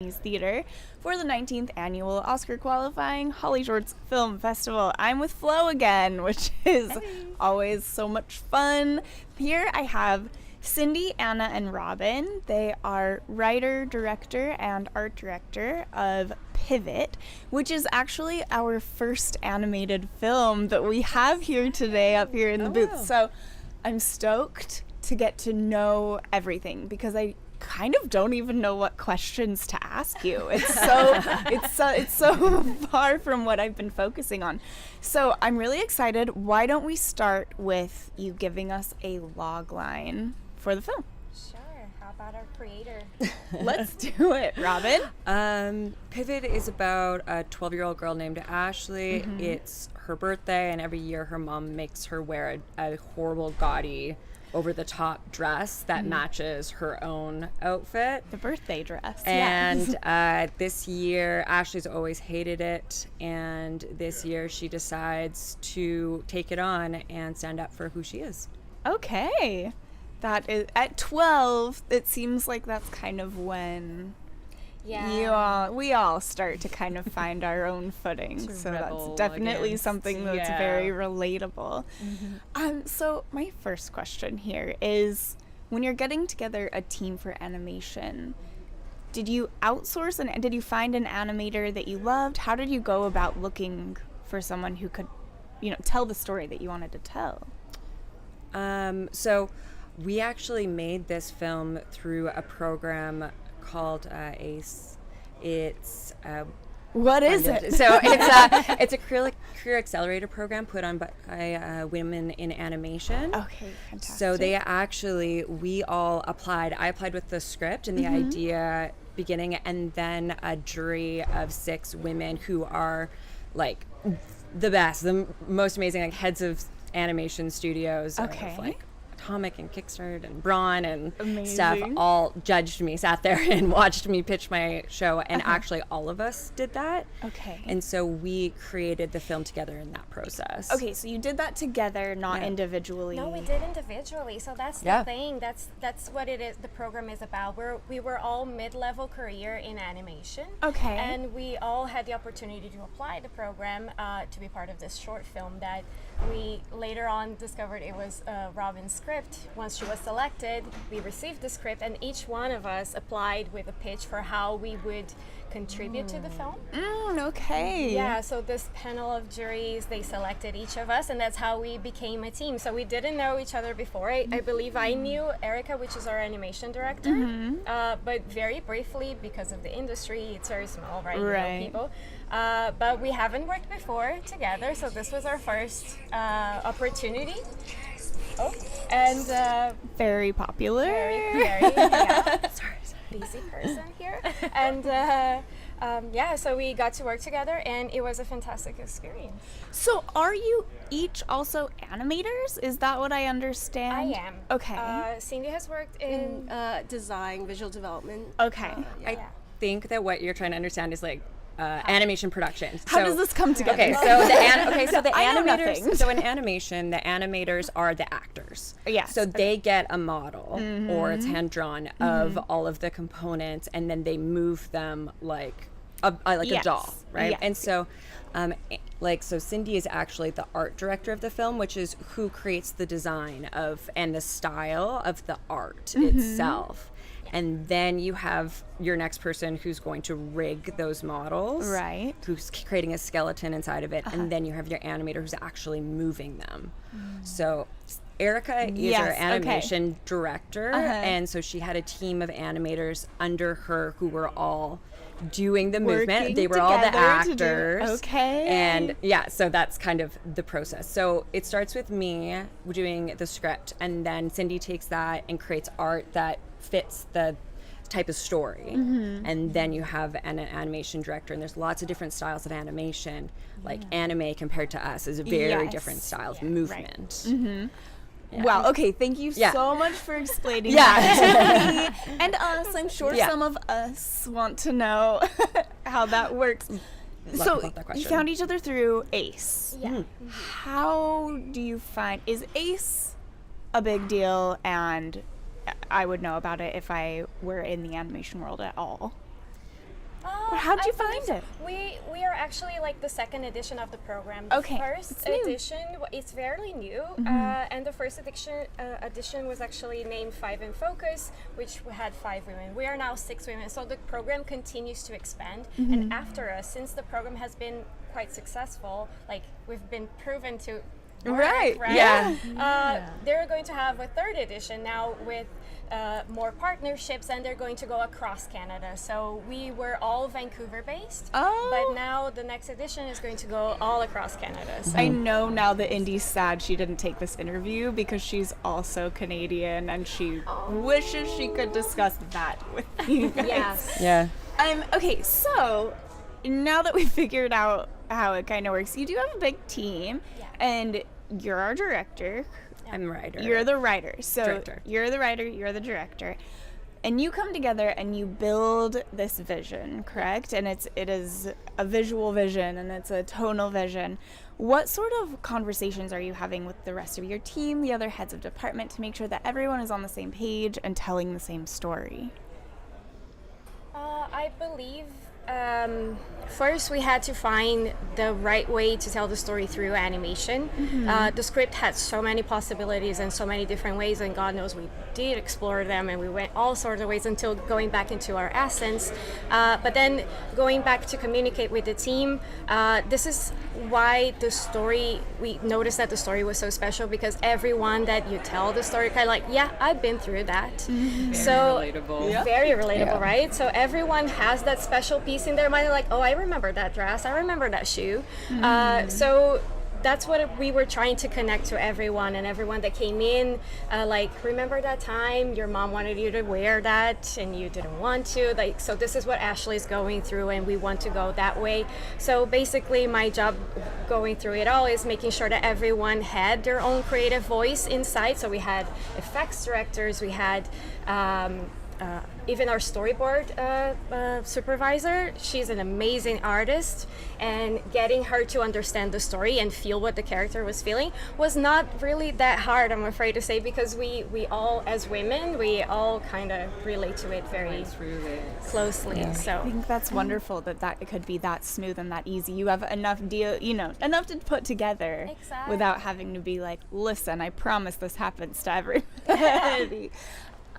Chinese Theatre for the 19th annual Oscar qualifying HollyShorts Film Festival. I'm with Flo again, which is always so much fun. Here I have Cindey, Anna, and Robyn. They are writer, director, and art director of Pivot, which is actually our first animated film that we have here today up here in the booth. Wow. So I'm stoked to get to know everything because I kind of don't even know what questions to ask you. It's so far from what I've been focusing on. So I'm really excited. Why don't we start with you giving us a log line for the film? Sure. How about our creator? Let's do it, Robyn. Pivot is about a 12-year-old girl named Ashley. It's her birthday, and every year her mom makes her wear a horrible, gaudy, over-the-top dress that matches her own outfit. The birthday dress. And yes. This year, Ashley's always hated it, and this year she decides to take it on and stand up for who she is. Okay. That is, at 12, it seems like that's kind of when we all start to kind of find our own footing. So that's definitely something that's very relatable. So my first question here is, when you're getting together a team for animation, did you outsource and did you find an animator that you loved? How did you go about looking for someone who could, tell the story that you wanted to tell? So we actually made this film through a program called ACE. It's what is it? So it's a career accelerator program put on by women in animation. Okay, fantastic. So we all applied. I applied with the script and the idea beginning, and then a jury of 6 women who are like the best, the most amazing, like heads of animation studios. Okay. Of, like Atomic and Kickstart and Braun and Amazing. stuff all judged me, sat there and watched me pitch my show, and actually all of us did that. Okay. And so we created the film together in that process. Okay, so you did that together, not individually. No, we did individually. So that's the thing. That's what it is. The program is about. We were all mid-level career in animation. Okay. And we all had the opportunity to apply the program to be part of this short film that we later on discovered it was Robyn's script. Once she was selected, we received the script, and each one of us applied with a pitch for how we would contribute to the film. Okay. Yeah, so this panel of juries, they selected each of us, and that's how we became a team. So we didn't know each other before. I believe I knew Erica, which is our animation director, but very briefly because of the industry. It's very small, right? Right. People. But we haven't worked before together, so this was our first opportunity. Oh, and very popular. Very, yeah. Sorry. Busy person here. And so we got to work together, and it was a fantastic experience. So are you each also animators? Is that what I understand? I am. Okay. Cindey has worked in design, visual development. Okay. I think that what you're trying to understand is like animation production. How does this come together? Okay, so the I know animators. nothing. So in animation, the animators are the actors. Yes. So they get a model, or it's hand drawn, of all of the components, and then they move them like a doll, right? Yes. And so, so Cindey is actually the art director of the film, which is who creates the design of and the style of the art itself. And then you have your next person who's going to rig those models. Right. Who's creating a skeleton inside of it. And then you have your animator who's actually moving them. So Erica is our animation director. And so she had a team of animators under her who were all doing the movement. They were all the actors. And so that's kind of the process. So it starts with me doing the script, and then Cindey takes that and creates art that fits the type of story. And then you have an animation director, and there's lots of different styles of animation. Like anime compared to us is a very different style of movement. Right. Yeah. Wow, okay, thank you so much for explaining that to me and us. I'm sure some of us want to know how that works. So you found each other through ACE. Yeah. How do you find, is ACE a big deal? And I would know about it if I were in the animation world at all. How'd you find it? We are actually like the second edition of the program. Okay. The first edition, it's fairly new, and the first edition was actually named 5 in Focus, which had 5 women. We are now 6 women, so the program continues to expand. And after us, since the program has been quite successful, like we've been proven to work, right? Yeah. They're going to have a 3rd edition now with more partnerships, and they're going to go across Canada. So we were all Vancouver based, but now the next edition is going to go all across Canada. So. I know now that Indy's sad she didn't take this interview because she's also Canadian and she wishes she could discuss that with you guys. Yes. Yeah. Okay, so now that we figured out how it kind of works, you do have a big team, and you're our director. I'm a writer. You're the writer. So Director. You're the writer, you're the director. And you come together and you build this vision, correct? And it is a visual vision and it's a tonal vision. What sort of conversations are you having with the rest of your team, the other heads of department, to make sure that everyone is on the same page and telling the same story? I believe first we had to find the right way to tell the story through animation. The script had so many possibilities and so many different ways, and God knows we did explore them, and we went all sorts of ways until going back into our essence. But then going back to communicate with the team, this is why the story, we noticed that the story was so special, because everyone that you tell the story kind of like, yeah, I've been through that. Very relatable. Very relatable, right? So everyone has that special piece in their mind, like, oh, I remember that dress, I remember that shoe. So that's what we were trying to connect to everyone, and everyone that came in, like, remember that time your mom wanted you to wear that and you didn't want to, like, so this is what Ashley's going through and we want to go that way. So basically my job going through it all is making sure that everyone had their own creative voice inside. So we had effects directors, we had even our storyboard supervisor. She's an amazing artist, and getting her to understand the story and feel what the character was feeling was not really that hard, I'm afraid to say, because we all, as women, we all kind of relate to it very closely. Yeah. So I think that's wonderful that it could be that smooth and that easy. You have enough enough to put together without having to be like, listen, I promise this happens to everybody.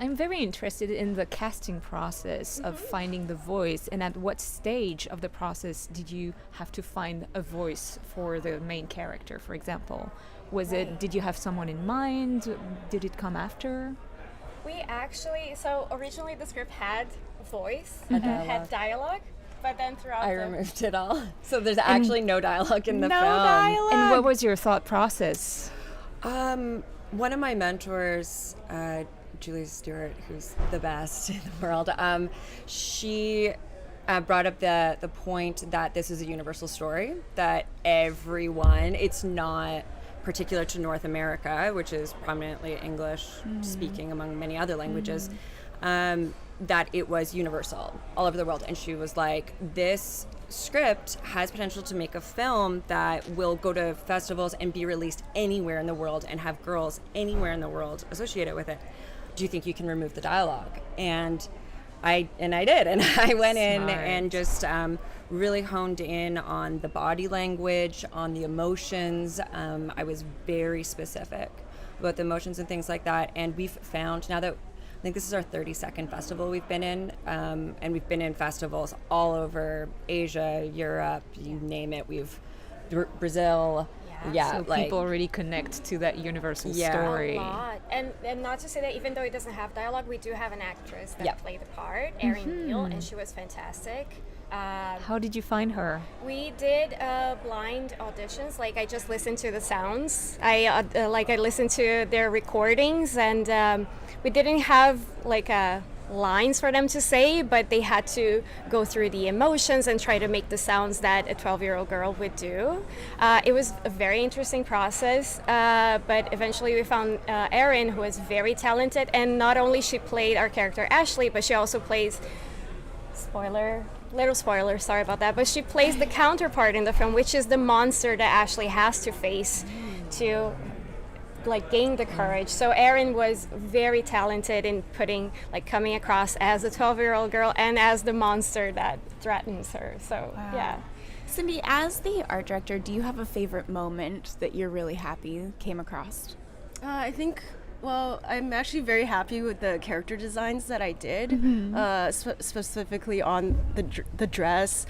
I'm very interested in the casting process of finding the voice, and at what stage of the process did you have to find a voice for the main character, for example? Did you have someone in mind? Did it come after? we actually, so originally the script had voice, had dialogue, but then throughout I removed it all. So there's actually no dialogue in the film. dialogue. And what was your thought process? One of my mentors, Julie Stewart, who's the best in the world, she brought up the point that this is a universal story, that everyone, it's not particular to North America, which is prominently English speaking among many other languages, that it was universal all over the world. And she was like, this script has potential to make a film that will go to festivals and be released anywhere in the world and have girls anywhere in the world associated with it. Do you think you can remove the dialogue? And I did, and I went in and just really honed in on the body language, on the emotions. I was very specific about the emotions and things like that. And we've found now that I think this is our 32nd festival we've been in, and we've been in festivals all over Asia, Europe, you name it. We've Brazil. So people really connect to that universal story. A lot. And not to say that even though it doesn't have dialogue, we do have an actress that played the part, Erin Neal, and she was fantastic. How did you find her? We did blind auditions. Like, I just listened to the sounds. I listened to their recordings, and we didn't have like lines for them to say, but they had to go through the emotions and try to make the sounds that a 12-year-old girl would do. It was a very interesting process, but eventually we found Erin, who is very talented, and not only she played our character Ashley, but she also plays, little spoiler, sorry about that, but she plays the counterpart in the film, which is the monster that Ashley has to face to like gain the courage. So Erin was very talented in coming across as a 12-year-old girl and as the monster that threatens her. So yeah. Cindey, as the art director, do you have a favorite moment that you're really happy came across? I think, well, I'm actually very happy with the character designs that I did, specifically on the dress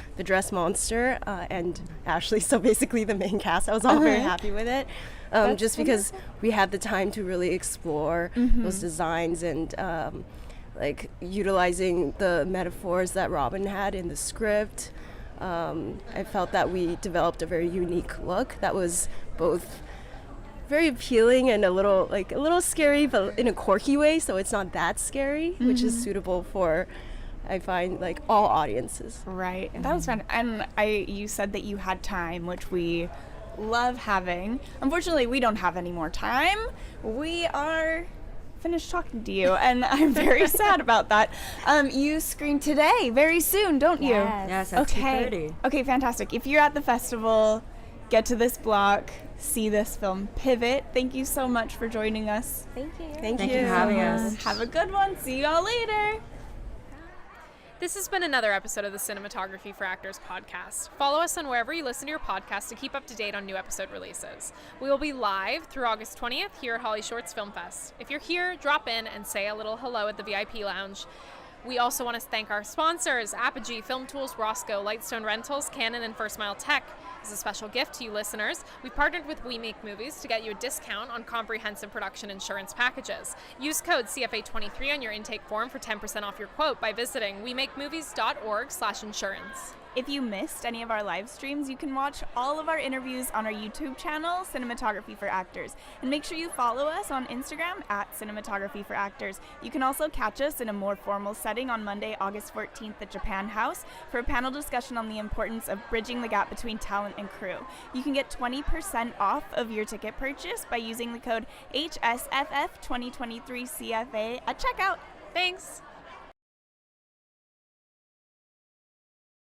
monster, and Ashley. So basically the main cast, I was all very happy with it. Just because we had the time to really explore those designs and like utilizing the metaphors that Robyn had in the script. I felt that we developed a very unique look that was both very appealing and a little scary, but in a quirky way, so it's not that scary, which is suitable for, I find, like all audiences. Right. That was fun. And you said that you had time, which we love having. Unfortunately, we don't have any more time. We are finished talking to you, and I'm very sad about that. You screen today, very soon, don't you? Yes, at 2:30. Okay, fantastic. If you're at the festival, get to this block, see this film, Pivot. Thank you so much for joining us. Thank you. Thank you for having us. Have a good one. See y'all later. This has been another episode of the Cinematography for Actors podcast. Follow us on wherever you listen to your podcast to keep up to date on new episode releases. We will be live through August 20th here at HollyShorts Film Fest. If you're here, drop in and say a little hello at the VIP lounge. We also want to thank our sponsors, Apogee, Film Tools, Roscoe, Lightstone Rentals, Canon, and First Mile Tech. As a special gift to you listeners, we've partnered with We Make Movies to get you a discount on comprehensive production insurance packages. Use code CFA23 on your intake form for 10% off your quote by visiting wemakemovies.org/insurance. If you missed any of our live streams, you can watch all of our interviews on our YouTube channel, Cinematography for Actors. And make sure you follow us on Instagram at Cinematography for Actors. You can also catch us in a more formal setting on Monday, August 14th at Japan House for a panel discussion on the importance of bridging the gap between talent and crew. You can get 20% off of your ticket purchase by using the code HSFF2023CFA at checkout. Thanks!